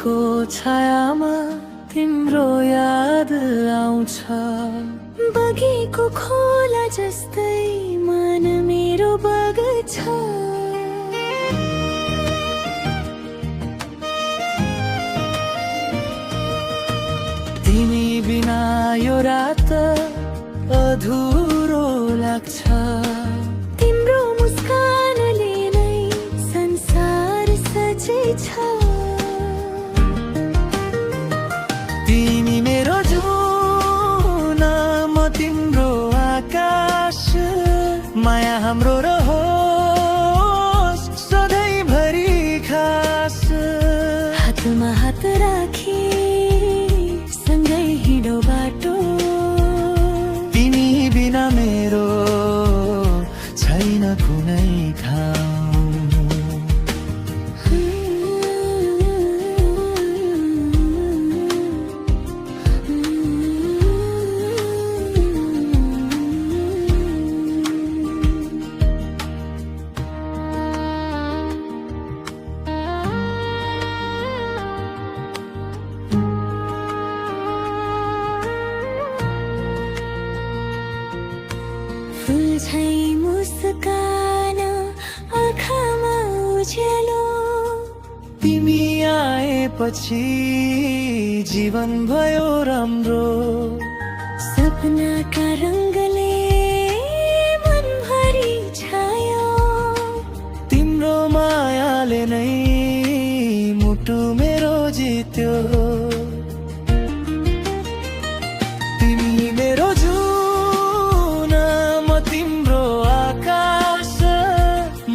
को छायामा तिम्रो याद आउँछ। बगेको खोला जस्तै मन मेरो बग्छ। तिमी बिना यो रात अधुरो लाग्छ। तिम्रो मुस्कानले नै संसार सजेछ। तिमी मेरो जुन, म तिम्रो आकाश। माया हाम्रो रहोस् सधैँभरि खास। हातमा हात राखी सँगै हिँडो बाटो। तिमी बिना मेरो छैन कुनै ठाउँ। फुल झै मुस्कान आँखामा उज्यालो। तिमी आएपछि जीवन भयो राम्रो। सपनाका रङ्गले मनभरि छायो। तिम्रो मायाले नै मुटु मेरो जित्यो। तिमी मेरो जुन, म तिम्रो आकाश।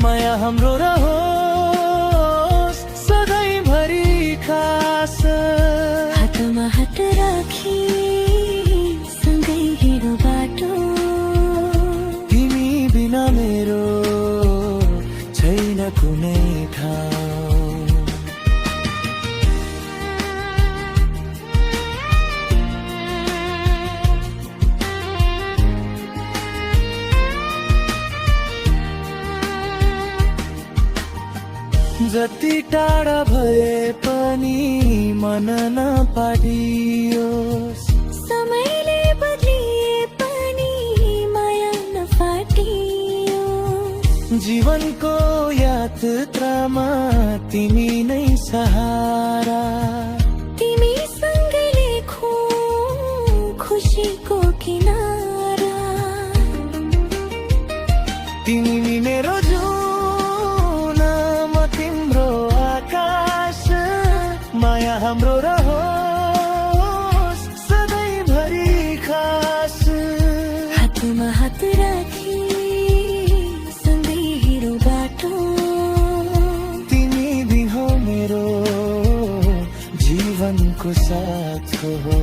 माया हाम्रो रहोस् सधैँभरि खास। हातमा हात राखी सँगै हिँडो बाटो। तिमी बिना मेरो छैन कुनै ठाउँ। जति टाढा भए पनि मन नपाडियोस्। समयले बदलिए पनि माया नफाटियोस्। जीवनको यात्रामा तिमी नै सहारा। तिमी सँगै लेखौँ खुसीको किनारा। तिमी मेरो जुन, म तिम्रो आकाश। माया हाम्रो रहोस् सधैँभरि खास। हातमा हात राखी सँगै हिँडो बाटो। तिमी दिहो मेरो जीवनको साथ हो।